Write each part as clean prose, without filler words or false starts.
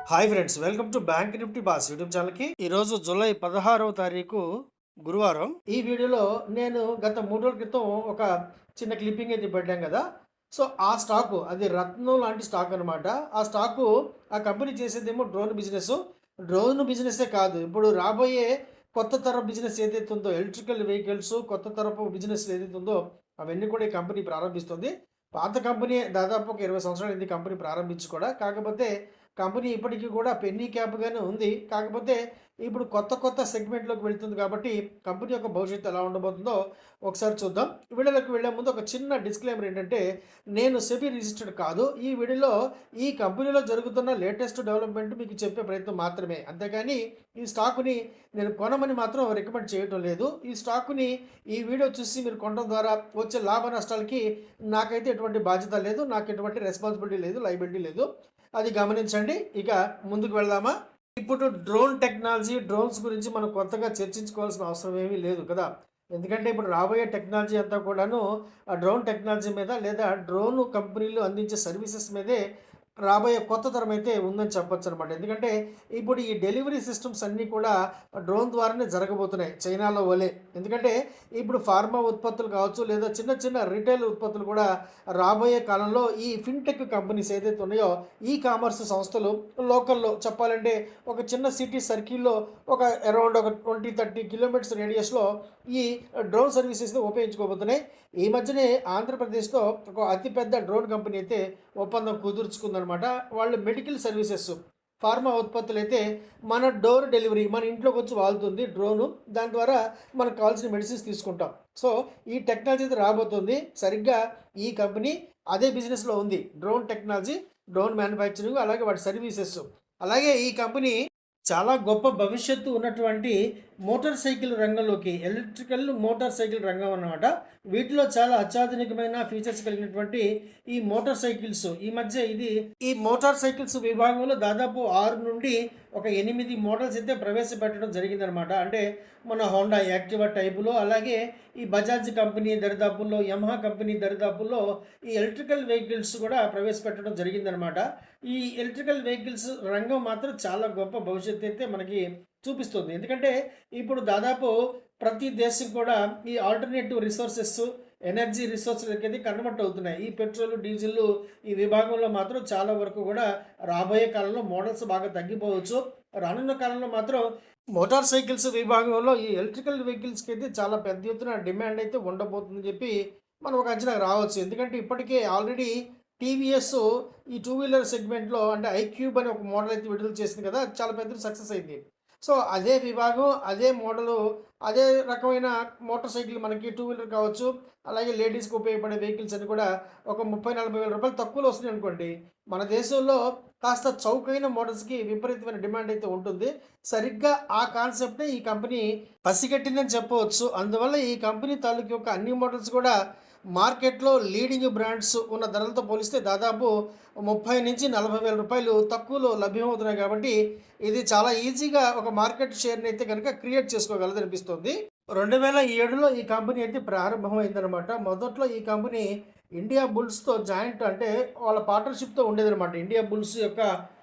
Hi friends, welcome to bank Nifty boss YouTube ఛానల్కి. ఈరోజు July 16వ తారీఖు గురువారం. ఈ వీడియోలో నేను గత 3 రోజుల క్రితం ఒక చిన్న క్లిప్పింగ్ అయితే పెట్టాం కదా. సో ఆ స్టాకు అది రత్నం లాంటి స్టాక్ అనమాట. ఆ స్టాకు ఆ కంపెనీ చేసేదేమో డ్రోన్ బిజినెస్. డ్రోన్ బిజినెస్సే కాదు, ఇప్పుడు రాబోయే కొత్త తరం బిజినెస్ ఏదైతే ఉందో, ఎలక్ట్రికల్ వెహికల్స్ కొత్త తరపు బిజినెస్ ఏదైతే ఉందో అవన్నీ కూడా ఈ కంపెనీ ప్రారంభిస్తుంది. పాత కంపెనీ దాదాపు ఒక 20 సంవత్సరాలు అయింది కంపెనీ ప్రారంభించి కూడా. కాకపోతే కంపెనీ ఇప్పటికీ కూడా పెన్నీ క్యాప్‌గానే ఉంది. కాకపోతే ఇప్పుడు కొత్త కొత్త సెగ్మెంట్‌లోకి వెళ్తుంది కాబట్టి కంపెనీ యొక్క భవిష్యత్తు ఎలా ఉండబోతుందో ఒకసారి చూద్దాం. వీడియోలోకి వెళ్ళే ముందు ఒక చిన్న డిస్క్లైమర్ ఏంటంటే, నేను సెబీ రిజిస్టర్డ్ కాదు. ఈ వీడియోలో ఈ కంపెనీలో జరుగుతున్న లేటెస్ట్ డెవలప్‌మెంట్ మీకు చెప్పే ప్రయత్నం మాత్రమే. అంతేగాని ఈ స్టాక్‌ని నేను కొనమని మాత్రం రికమెండ్ చేయటం లేదు. ఈ స్టాక్‌ని ఈ వీడియో చూసి మీరు కొనడం ద్వారా వచ్చే లాభ నష్టాలకి నాకైతే ఎటువంటి బాధ్యత లేదు. నాకు ఎటువంటి రెస్పాన్సిబిలిటీ లేదు, లయబిలిటీ లేదు. అది గమనించండి. ఇక ముందుకు వెళ్దామా? ఇప్పుడు డ్రోన్ టెక్నాలజీ, డ్రోన్స్ గురించి మనం కొత్తగా చర్చించుకోవాల్సిన అవసరం ఏమీ లేదు కదా. ఎందుకంటే ఇప్పుడు రాబోయే టెక్నాలజీ అంతా కూడాను ఆ డ్రోన్ టెక్నాలజీ మీద, లేదా డ్రోన్ కంపెనీలు అందించే సర్వీసెస్ మీదే రాబోయే కొత్త తరం అయితే ఉందని చెప్పొచ్చు అనమాట. ఎందుకంటే ఇప్పుడు ఈ డెలివరీ సిస్టమ్స్ అన్నీ కూడా డ్రోన్ ద్వారానే జరగబోతున్నాయి, చైనాలో వలె. ఎందుకంటే ఇప్పుడు ఫార్మా ఉత్పత్తులు కావచ్చు, లేదా చిన్న చిన్న రిటైల్ ఉత్పత్తులు కూడా రాబోయే కాలంలో ఈ ఫిన్టెక్ కంపెనీస్ ఏదైతే ఉన్నాయో, ఈ కామర్స్ సంస్థలు లోకల్లో చెప్పాలంటే ఒక చిన్న సిటీ సర్కిల్లో ఒక అరౌండ్ ఒక 20-30 కిలోమీటర్స్ రేడియస్లో ఈ డ్రోన్ సర్వీసెస్ ఉపయోగించుకోబోతున్నాయి. ఈ మధ్యనే ఆంధ్రప్రదేశ్తో ఒక అతిపెద్ద డ్రోన్ కంపెనీ అయితే ఒప్పందం కుదుర్చుకుందనమాట. వాళ్ళు మెడికల్ సర్వీసెస్, ఫార్మా ఉత్పత్తులు అయితే మన డోర్ డెలివరీ, మన ఇంట్లోకి వచ్చి వాళ్తుంది డ్రోను. దాని ద్వారా మనకు కావాల్సిన మెడిసిన్స్ తీసుకుంటాం. సో ఈ టెక్నాలజీ అయితే రాబోతుంది. సరిగ్గా ఈ కంపెనీ అదే బిజినెస్లో ఉంది. డ్రోన్ టెక్నాలజీ, డ్రోన్ మ్యానుఫ్యాక్చరింగ్, అలాగే వాటి సర్వీసెస్. అలాగే ఈ కంపెనీ చాలా గొప్ప భవిష్యత్తు ఉన్నటువంటి మోటార్ సైకిల్ రంగంలోకి, ఎలక్ట్రికల్ మోటార్ సైకిల్ రంగం అన్నమాట. వీటిలో చాలా అత్యాధునికమైన ఫీచర్స్ కలిగినటువంటి ఈ మోటార్ సైకిల్స్ ఈ మధ్య ఈ మోటార్ సైకిల్స్ విభాగంలో దాదాపు 6 నుండి ఒక 8 మోడల్స్ అయితే ప్రవేశపెట్టడం జరిగిందనమాట. అంటే మన హోండా యాక్టివా టైపులో, అలాగే ఈ బజాజ్ కంపెనీ దరిదాపుల్లో, యమహా కంపెనీ దరిదాపుల్లో ఈ ఎలక్ట్రికల్ వెహికల్స్ కూడా ప్రవేశపెట్టడం జరిగిందనమాట. ఈ ఎలక్ట్రికల్ వెహికల్స్ రంగం మాత్రం చాలా గొప్ప భవిష్యత్తు అయితే మనకి చూపిస్తుంది. ఎందుకంటే ఇప్పుడు దాదాపు ప్రతి దేశం కూడా ఈ ఆల్టర్నేటివ్ రిసోర్సెస్, ఎనర్జీ రిసోర్స్లకి కన్వర్ట్ అవుతున్నాయి. ఈ పెట్రోల్, డీజిల్ ఈ విభాగంలో మాత్రం చాలా వరకు కూడా రాబోయే కాలంలో మోడల్స్ బాగా తగ్గిపోవచ్చు. రానున్న కాలంలో మాత్రం మోటార్ సైకిల్స్ విభాగంలో ఈ ఎలక్ట్రికల్ వెహికల్స్కి అయితే చాలా పెద్ద ఎత్తున డిమాండ్ అయితే ఉండబోతుందని చెప్పి మనం ఒక అంచనా రావచ్చు. ఎందుకంటే ఇప్పటికే ఆల్రెడీ టీవీఎస్ ఈ టూ వీలర్ సెగ్మెంట్లో అంటే ఐక్యూబ్ అనే ఒక మోడల్ అయితే విడుదల చేసింది కదా, చాలా పెద్ద సక్సెస్ అయింది. సో అదే విభాగం, అదే మోడలు, అదే రకమైన మోటార్ సైకిల్ మనకి టూ వీలర్ కావచ్చు, అలాగే లేడీస్కి ఉపయోగపడే వెహికల్స్ అని కూడా ఒక 30-40 వేల రూపాయలు తక్కువలో వస్తున్నాయి అనుకోండి. మన దేశంలో కాస్త చౌకైన మోడల్స్కి విపరీతమైన డిమాండ్ అయితే ఉంటుంది. సరిగ్గా ఆ కాన్సెప్ట్ని ఈ కంపెనీ పసిగట్టిందని చెప్పవచ్చు. అందువల్ల ఈ కంపెనీ తాలూకు యొక్క అన్ని మోడల్స్ కూడా మార్కెట్లో లీడింగ్ బ్రాండ్స్ ఉన్న ధరలతో పోలిస్తే దాదాపు 30-40 వేల రూపాయలు తక్కువలో లభ్యమవుతున్నాయి. కాబట్టి ఇది చాలా ఈజీగా ఒక మార్కెట్ షేర్ని అయితే కనుక క్రియేట్ చేసుకోగలదు అనిపిస్తుంది. 2007లో ఈ కంపెనీ అయితే ప్రారంభమైందనమాట. మొదట్లో ఈ కంపెనీ ఇండియా బుల్స్తో జాయింట్, అంటే వాళ్ళ పార్ట్నర్షిప్తో ఉండేదనమాట. ఇండియా బుల్స్ యొక్క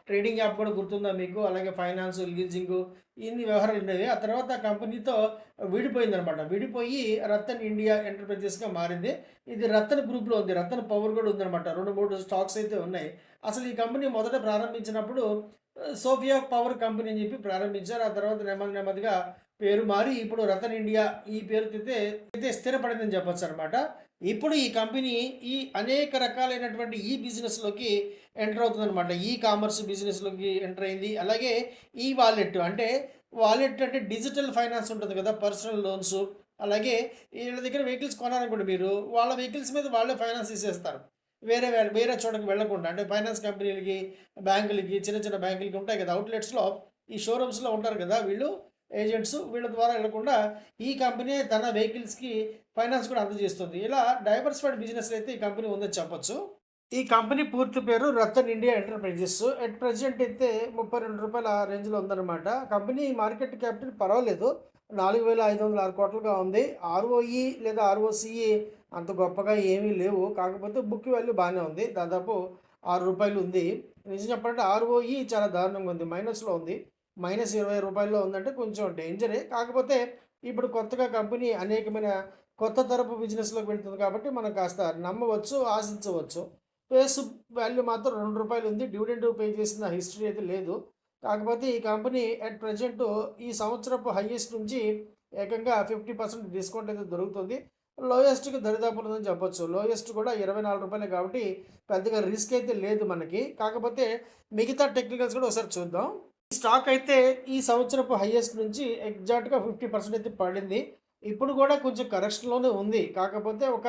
ట్రేడింగ్ యాప్ కూడా గుర్తుందా మీకు? అలాగే ఫైనాన్స్, లీజింగ్ ఇన్ని వ్యవహారాలు ఉండేవి. ఆ తర్వాత ఆ కంపెనీతో విడిపోయిందనమాట. విడిపోయి రతన్ ఇండియా ఎంటర్ప్రైజెస్గా మారింది. ఇది రతన్ గ్రూప్లో ఉంది. రతన్ పవర్ కూడా ఉందనమాట. 2-3 స్టాక్స్ అయితే ఉన్నాయి. అసలు ఈ కంపెనీ మొదట ప్రారంభించినప్పుడు సోఫియా పవర్ కంపెనీ అని చెప్పి ప్రారంభించారు. ఆ తర్వాత నెమ్మది నెమ్మదిగా పేరు మారి ఇప్పుడు రతన్ ఇండియా ఈ పేరుతో అయితే స్థిరపడిందని చెప్పొచ్చు అనమాట. ఇప్పుడు ఈ కంపెనీ ఈ అనేక రకాలైనటువంటి ఈ బిజినెస్లోకి ఎంటర్ అవుతుందన్నమాట. ఈ కామర్స్ బిజినెస్లోకి ఎంటర్ అయింది. అలాగే ఈ వాలెట్ అంటే డిజిటల్ ఫైనాన్స్ ఉంటుంది కదా, పర్సనల్ లోన్స్. అలాగే వీళ్ళ దగ్గర వెహికల్స్ కొనాలనుకోండి మీరు, వాళ్ళ వెహికల్స్ మీద వాళ్ళే ఫైనాన్స్ ఇచ్చేస్తారు. వేరే వేరే చోటకి వెళ్ళకుండా, అంటే ఫైనాన్స్ కంపెనీలకి, బ్యాంకులకి, చిన్న చిన్న బ్యాంకులకి ఉంటాయి కదా అవుట్లెట్స్లో, ఈ షోరూమ్స్లో ఉంటారు కదా వీళ్ళు ఏజెంట్స్, వీళ్ళ ద్వారా వెళ్ళకుండా ఈ కంపెనీ తన వెహికల్స్కి ఫైనాన్స్ కూడా అందజేస్తుంది. ఇలా డైవర్సిఫైడ్ బిజినెస్ అయితే ఈ కంపెనీ ఉందని చెప్పొచ్చు. ఈ కంపెనీ పూర్తి పేరు Ratan India Enterprises. At present అయితే రూ. 32 రేంజ్లో ఉందన్నమాట. కంపెనీ మార్కెట్ క్యాపిటల్ పర్వాలేదు, 4,506 కోట్లుగా ఉంది. ఆర్ఓఈ లేదా ఆర్ఓసిఈ అంత గొప్పగా ఏమీ లేవు. కాకపోతే బుక్ వాల్యూ బాగానే ఉంది. దాదాపు రూ. 6 ఉంది. నిజం చెప్పాలంటే ఆర్ఓఈ చాలా దారుణంగా ఉంది. మైనస్‌లో ఉంది. -20 ఉందంటే కొంచెం డేంజరే. కాకపోతే ఇప్పుడు కొత్తగా కంపెనీ అనేకమైన కొత్త తరపు బిజినెస్‌లోకి వెళ్తుంది కాబట్టి మనం కాస్త నమ్మవచ్చు, ఆశించవచ్చు. ఫేస్ వాల్యూ మాత్రం రూ. 2 ఉంది. డివిడెండ్ పే చేసిన హిస్టరీ అయితే లేదు. కాకపోతే ఈ కంపెనీ అట్ ప్రెజెంట్ ఈ సంవత్సరపు హైయెస్ట్ నుంచి ఏకంగా 50% డిస్కౌంట్ అయితే దొరుకుతుంది. లోయెస్ట్‌కి దరిదాపులో ఉందని చెప్పొచ్చు. లోయెస్ట్ కూడా రూ. 24 కాబట్టి పెద్దగా రిస్క్ అయితే లేదు మనకి. కాకపోతే మిగతా టెక్నికల్స్ కూడా ఒకసారి చూద్దాం. ఈ స్టాక్ అయితే ఈ సంవత్సరపు హైయెస్ట్ నుంచి ఎగ్జాక్ట్‌గా 50% అయితే పడింది. ఇప్పుడు కూడా కొంచెం కరెక్షన్‌లోనే ఉంది. కాకపోతే ఒక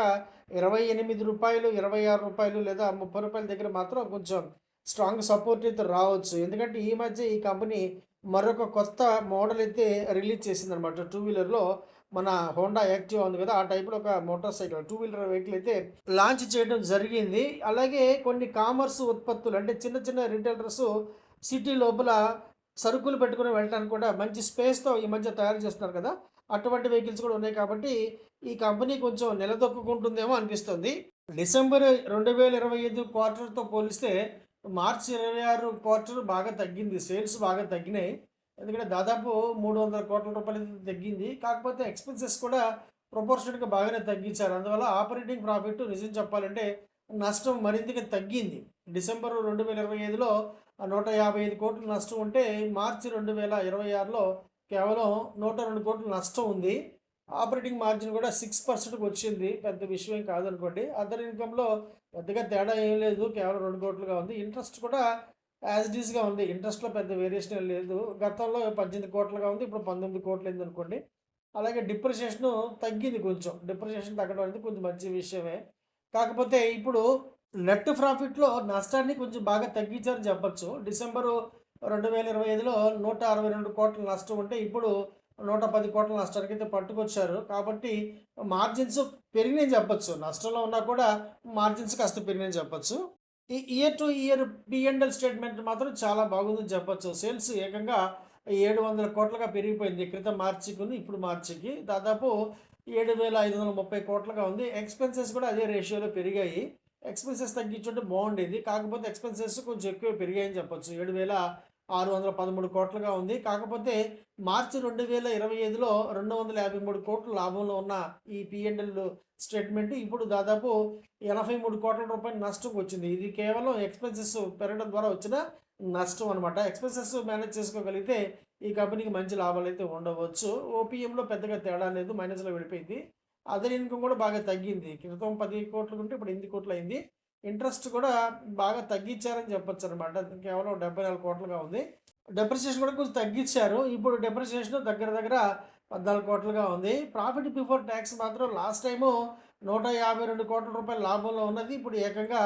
రూ. 28, రూ. 26 లేదా రూ. 30 దగ్గర మాత్రం కొంచెం స్ట్రాంగ్ సపోర్ట్ అయితే రావచ్చు. ఎందుకంటే ఈ మధ్య ఈ కంపెనీ మరొక కొత్త మోడల్ అయితే రిలీజ్ చేసిందనమాట. టూ వీలర్‌లో మన హోండా యాక్టివా ఉంది కదా! ఆ టైప్‌లో ఒక motor cycle two wheeler vehicle అయితే లాంచ్ చేయడం జరిగింది. అలాగే కొన్ని కామర్స్ ఉత్పత్తులు అంటే చిన్న చిన్న రిటైలర్స్ సిటీ లోపల సరుకులు పెట్టుకొని వెళ్ళడానికి కూడా మంచి స్పేస్‌తో ఈ మధ్య తయారు చేస్తున్నారు కదా! అటువంటి వెహికల్స్ కూడా ఉన్నాయి కాబట్టి ఈ కంపెనీ కొంచెం నిలదొక్కుకుంటుందేమో అనిపిస్తుంది. డిసెంబర్ 2025 క్వార్టర్‌తో పోలిస్తే మార్చి 26 క్వార్టర్ బాగా తగ్గింది. సేల్స్ బాగా తగ్గినాయి. ఎందుకంటే దాదాపు రూ. 300,00,00,000 తగ్గింది. కాకపోతే ఎక్స్‌పెన్సెస్ కూడా ప్రపోర్షనేట్‌గా బాగానే తగ్గించారు. అందువల్ల ఆపరేటింగ్ ప్రాఫిట్ నిజం చెప్పాలంటే నష్టం మరింతగా తగ్గింది. డిసెంబర్ 2025లో 155,00,00,000 నష్టం ఉంటే మార్చి 2026లో కేవలం 102,00,00,000 నష్టం ఉంది. ఆపరేటింగ్ మార్జిన్ కూడా 6%కి వచ్చింది. పెద్ద విషయం ఏం కాదనుకోండి. అదర్ ఇన్‌కమ్‌లో పెద్దగా తేడా ఏం లేదు. కేవలం 2,00,00,000గా ఉంది. ఇంట్రెస్ట్ కూడా యాజ్ ఇట్ ఈస్‌గా ఉంది. ఇంట్రెస్ట్‌లో పెద్ద వేరియేషన్ ఏం లేదు. గతంలో 18,00,00,000గా ఉంది. ఇప్పుడు 19,00,00,000 అయిందనుకోండి. అలాగే డిప్రిసియేషను తగ్గింది కొంచెం. డిప్రిసియేషన్ తగ్గడం అనేది కొంచెం మంచి విషయమే. కాకపోతే ఇప్పుడు నెట్ ప్రాఫిట్‌లో నష్టాన్ని కొంచెం బాగా తగ్గించారని చెప్పొచ్చు. డిసెంబరు 2025లో 162,00,00,000 నష్టం ఉంటే ఇప్పుడు 110,00,00,000 నష్టానికైతే పట్టుకొచ్చారు. కాబట్టి మార్జిన్స్ పెరిగినాయని చెప్పొచ్చు. నష్టంలో ఉన్నా కూడా మార్జిన్స్ కాస్త పెరిగినాయని చెప్పొచ్చు. ఈ ఇయర్ టు ఇయర్ పి&ఎల్ స్టేట్మెంట్ మాత్రం చాలా బాగుందని చెప్పొచ్చు. సేల్స్ ఏకంగా 700,00,00,000గా పెరిగిపోయింది. క్రితం మార్చికిను ఇప్పుడు మార్చికి. దాదాపు 7,530,00,00,000గా ఉంది. ఎక్స్‌పెన్సెస్ కూడా అదే రేషియోలో పెరిగాయి. ఎక్స్‌పెన్సెస్ తగ్గించుంటే బాగుండేది. కాకపోతే ఎక్స్‌పెన్సెస్ కొంచెం ఎక్కువే పెరిగాయని చెప్పొచ్చు. 7,613,00,00,000గా ఉంది. కాకపోతే మార్చి 2025లో 253,00,00,000 లాభంలో ఉన్న ఈ పి&ఎల్ స్టేట్మెంట్ ఇప్పుడు దాదాపు రూ. 83,00,00,000 నష్టంకి వచ్చింది. ఇది కేవలం ఎక్స్‌పెన్సెస్ పెరగడం ద్వారా వచ్చిన నష్టం అనమాట. ఎక్స్‌పెన్సెస్ మేనేజ్ చేసుకోగలిగితే ఈ కంపెనీకి మంచి లాభాలైతే ఉండవచ్చు. ఓపీఎంలో పెద్దగా తేడా లేదు. మైనస్‌లో వెళ్ళిపోయింది. అదర్ ఇన్‌కమ్ కూడా బాగా తగ్గింది. క్రితం 10,00,00,000 ఉంటే ఇప్పుడు 8,00,00,000 అయింది. ఇంట్రెస్ట్ కూడా బాగా తగ్గించారని చెప్పొచ్చనమాట. కేవలం 74,00,00,000గా ఉంది. డెప్రిసియేషన్ కూడా కొంచెం తగ్గించారు. ఇప్పుడు డెప్రిసియేషన్ దగ్గర దగ్గర 14,00,00,000గా ఉంది. ప్రాఫిట్ బిఫోర్ టాక్స్ మాత్రం లాస్ట్ టైము రూ. 152,00,00,000 లాభంలో ఉన్నది. ఇప్పుడు ఏకంగా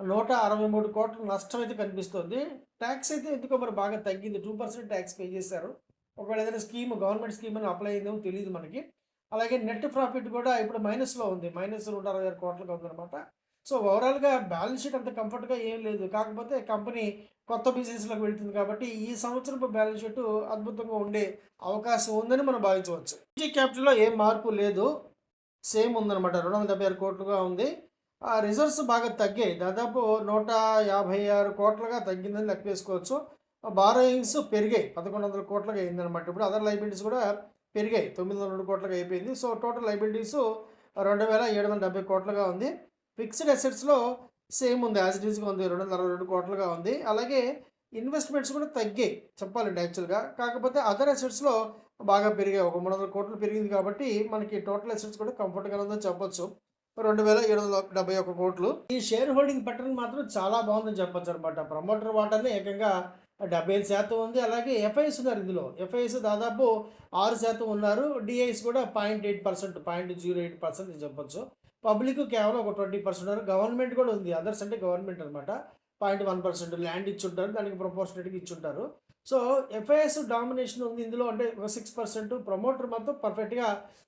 163,00,00,000 నష్టం అయితే కనిపిస్తుంది. టాక్స్ అయితే ఎందుకో మరి బాగా తగ్గింది. 2% టాక్స్ పే చేశారు. ఒకవేళ ఏదైనా స్కీమ్ గవర్నమెంట్ స్కీమ్ అని అప్లై అయిందేమో తెలీదు మనకి. అలాగే నెట్ ప్రాఫిట్ కూడా ఇప్పుడు మైనస్‌లో ఉంది. మైనస్ 166,00,00,000గా ఉందనమాట. సో, ఓవరాల్‌గా బ్యాలెన్స్ షీట్ అంత కంఫర్ట్‌గా ఏం లేదు. కాకపోతే కంపెనీ కొత్త బిజినెస్‌లోకి వెళ్తుంది కాబట్టి ఈ సంవత్సరపు బ్యాలెన్స్ షీట్ అద్భుతంగా ఉండే అవకాశం ఉందని మనం భావించవచ్చు. ఈక్విటీ క్యాపిటల్‌లో ఏం మార్పు లేదు. సేమ్ ఉందనమాట. 276,00,00,000గా ఉంది. రిజర్వ్స్ బాగా తగ్గాయి. దాదాపు 156,00,00,000గా తగ్గిందని లెక్కేసుకోవచ్చు. బారోయింగ్స్ పెరిగాయి. 1,100,00,00,000గా అయిందనమాట. ఇప్పుడు అదర్ లయబిలిటీస్ కూడా పెరిగాయి. 902,00,00,000గా అయిపోయింది. సో, టోటల్ లయబిలిటీస్ 2,770,00,00,000గా ఉంది. ఫిక్స్డ్ అసెట్స్‌లో సేమ్ ఉంది. యాజ్ ఇట్ ఈస్‌గా ఉంది. 262,00,00,000గా ఉంది. అలాగే ఇన్వెస్ట్‌మెంట్స్ కూడా తగ్గాయి చెప్పాలంటే యాక్చువల్‌గా. కాకపోతే అదర్ అసెట్స్‌లో బాగా పెరిగాయి. ఒక 300,00,00,000 పెరిగింది కాబట్టి మనకి టోటల్ అసెట్స్ కూడా కంఫర్ట్‌గానే ఉందని చెప్పొచ్చు. 2,771,00,00,000. ఈ షేర్ హోల్డింగ్ ప్యాటర్న్ మాత్రం చాలా బాగుందని చెప్పొచ్చనమాట. ప్రమోటర్ వాటానే ఏకంగా 75% ఉంది. అలాగే ఎఫ్ఐఎస్ ఉన్నారు ఇందులో. ఎఫ్ఐఎస్ దాదాపు 6% ఉన్నారు. డిఐఎస్ కూడా 0.8%, 0.08% చెప్పొచ్చు. పబ్లిక్ కేవలం ఒక 20% ఉన్నారు. గవర్నమెంట్ కూడా ఉంది. అదర్స్ అంటే గవర్నమెంట్ అనమాట. 0.1% ల్యాండ్ ఇచ్చుంటారు. దానికి ప్రపోర్షనేట్‌గా ఇచ్చుంటారు. సో, ఎఫ్ఐఎస్ డామినేషన్ ఉంది ఇందులో. అంటే ఒక 6%. ప్రమోటర్ మాత్రం పర్ఫెక్ట్‌గా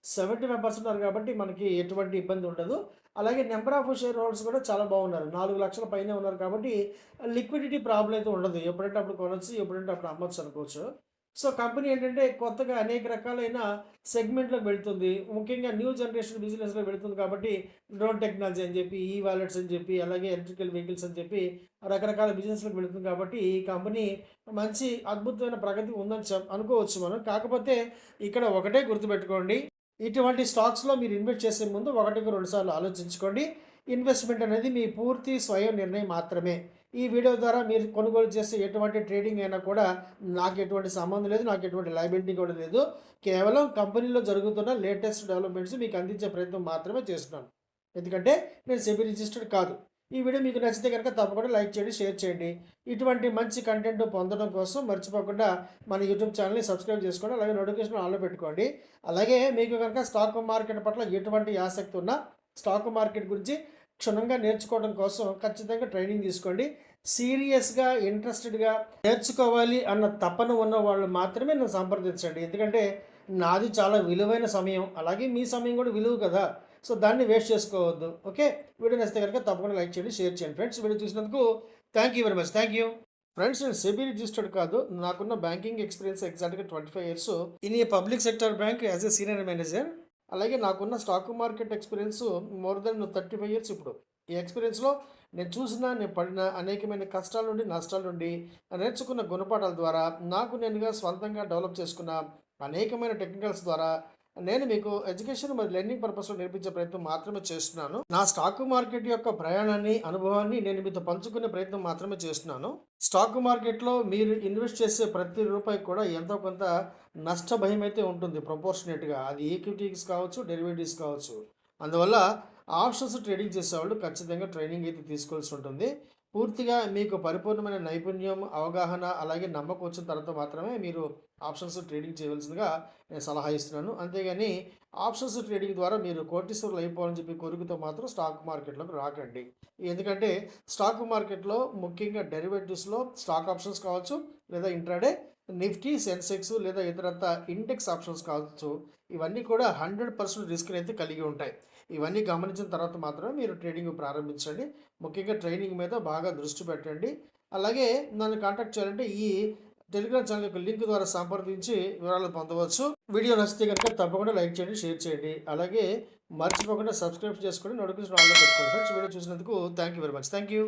75% ఉన్నారు కాబట్టి మనకి ఎటువంటి ఇబ్బంది ఉండదు. అలాగే నంబర్ ఆఫ్ షేర్ హోల్డర్స్ కూడా చాలా బాగున్నారు. 4,00,000 పైనే ఉన్నారు కాబట్టి లిక్విడిటీ ప్రాబ్లమ్ అయితే ఉండదు. ఎప్పుడంటే అప్పుడు కొనొచ్చు, ఎప్పుడంటే అప్పుడు అమ్మొచ్చు అనుకోవచ్చు. సో కంపెనీ ఏంటంటే కొత్తగా అనేక రకాలైన సెగ్మెంట్‌లోకి వెళ్తుంది. ముఖ్యంగా న్యూ జనరేషన్ బిజినెస్‌లో వెళ్తుంది కాబట్టి డ్రోన్ టెక్నాలజీ అని చెప్పి, ఈ వాలెట్స్ అని చెప్పి, అలాగే ఎలక్ట్రికల్ వెహికల్స్ అని చెప్పి రకరకాల బిజినెస్‌లోకి వెళ్తుంది కాబట్టి ఈ కంపెనీ మంచి అద్భుతమైన ప్రగతి ఉందని అనుకోవచ్చు మనం. కాకపోతే ఇక్కడ ఒకటే గుర్తుపెట్టుకోండి. ఇటువంటి స్టాక్స్‌లో మీరు ఇన్వెస్ట్ చేసే ముందు ఒకటికి 2 సార్లు ఆలోచించుకోండి. ఇన్వెస్ట్‌మెంట్ అనేది మీ పూర్తి స్వయం నిర్ణయం మాత్రమే. ఈ వీడియో ద్వారా మీరు కొనుగోలు చేసే ఎటువంటి ట్రేడింగ్ అయినా కూడా నాకు ఎటువంటి సంబంధం లేదు. నాకు ఎటువంటి లయబిలిటీ కూడా లేదు. కేవలం కంపెనీలో జరుగుతున్న లేటెస్ట్ డెవలప్‌మెంట్స్ మీకు అందించే ప్రయత్నం మాత్రమే చేస్తున్నాను. ఎందుకంటే నేను సెబీ రిజిస్టర్డ్ కాదు. ఈ వీడియో మీకు నచ్చితే కనుక తప్పకుండా లైక్ చేయండి, షేర్ చేయండి. ఇటువంటి మంచి కంటెంట్ పొందడం కోసం మర్చిపోకుండా మన యూట్యూబ్ ఛానల్‌ని సబ్స్క్రైబ్ చేసుకోండి. అలాగే నోటిఫికేషన్ ఆన్‌లో పెట్టుకోండి. అలాగే మీకు కనుక స్టాక్ మార్కెట్ పట్ల ఎటువంటి ఆసక్తి ఉన్నా స్టాక్ మార్కెట్ గురించి క్షుణ్ణంగా నేర్చుకోవడం కోసం ఖచ్చితంగా ట్రైనింగ్ తీసుకోండి. సీరియస్‌గా, ఇంట్రెస్టెడ్‌గా నేర్చుకోవాలి అన్న తపన ఉన్న వాళ్ళు మాత్రమే నన్ను సంప్రదించండి. ఎందుకంటే నాది చాలా విలువైన సమయం. అలాగే మీ సమయం కూడా విలువ కదా! సో దాన్ని వేస్ట్ చేసుకోవద్దు. ఓకే. వీడియో నచ్చితే కనుక తప్పకుండా లైక్ చేయండి, షేర్ చేయండి. ఫ్రెండ్స్ వీడియో చూసినందుకు thank you very much. Thank you. Friends నేను సెబీ రిజిస్టర్డ్ కాదు. నాకున్న బ్యాంకింగ్ ఎక్స్పీరియన్స్ ఎగ్జాక్ట్‌గా 25 years in a public sector bank as a senior manager. అలాగే నాకున్న stock market experience more than 35 years ఇప్పుడు. ఈ ఎక్స్పీరియన్స్‌లో నేను చూసిన, నేను పడిన అనేకమైన కష్టాల నుండి, నష్టాల నుండి నేర్చుకున్న గుణపాఠాల ద్వారా నాకు నేనుగా స్వంతంగా డెవలప్ చేసుకున్న అనేకమైన టెక్నికల్స్ ద్వారా నేను మీకు ఎడ్యుకేషన్ మరియు లెర్నింగ్ పర్పస్‌లో నేర్పించే ప్రయత్నం మాత్రమే చేస్తున్నాను. నా స్టాక్ మార్కెట్ యొక్క ప్రయాణాన్ని, అనుభవాన్ని నేను మీతో పంచుకునే ప్రయత్నం మాత్రమే చేస్తున్నాను. స్టాక్ మార్కెట్‌లో మీరు ఇన్వెస్ట్ చేసే ప్రతి రూపాయి కూడా ఎంతో కొంత నష్ట భయం అయితే ఉంటుంది ప్రపోర్షనేట్‌గా. అది ఈక్విటీస్ కావచ్చు, డెరివేటివ్స్ కావచ్చు. అందువల్ల ఆప్షన్స్ ట్రేడింగ్ చేసేవాళ్ళు ఖచ్చితంగా ట్రైనింగ్ అయితే తీసుకోవాల్సి ఉంటుంది. పూర్తిగా మీకు పరిపూర్ణమైన నైపుణ్యం, అవగాహన అలాగే నమ్మకం వచ్చిన తర్వాత మాత్రమే మీరు ఆప్షన్స్ ట్రేడింగ్ చేయవలసిందిగా నేను సలహా ఇస్తున్నాను. అంతేగాని ఆప్షన్స్ ట్రేడింగ్ ద్వారా మీరు కోటీశ్వరులు అయిపోవాలని చెప్పి కోరికతో మాత్రం స్టాక్ మార్కెట్‌లోకి రాకండి. ఎందుకంటే స్టాక్ మార్కెట్‌లో ముఖ్యంగా డెరివేటివ్స్‌లో స్టాక్ ఆప్షన్స్ కావచ్చు, లేదా ఇంట్రాడే, నిఫ్టీ, సెన్సెక్స్ లేదా ఇతరత్రా ఇండెక్స్ ఆప్షన్స్ కావచ్చు. ఇవన్నీ కూడా 100% రిస్క్‌ని అయితే కలిగి ఉంటాయి. ఇవన్నీ గమనించిన తర్వాత మాత్రమే మీరు ట్రేడింగ్ ప్రారంభించండి. ముఖ్యంగా ట్రైనింగ్ మీద బాగా దృష్టి పెట్టండి. అలాగే నన్ను కాంటాక్ట్ చేయాలంటే ఈ టెలిగ్రామ్ ఛానల్ యొక్క లింక్ ద్వారా సంప్రదించి వివరాలు పొందవచ్చు. వీడియో నచ్చితే కనుక తప్పకుండా లైక్ చేయండి, షేర్ చేయండి. అలాగే మర్చిపోకుండా సబ్స్క్రైబ్ చేసుకొని నోటిఫికేషన్ ఆన్‌లో పెట్టుకోండి. ఫ్రెండ్స్ వీడియో చూసినందుకు thank you very much. Thank you.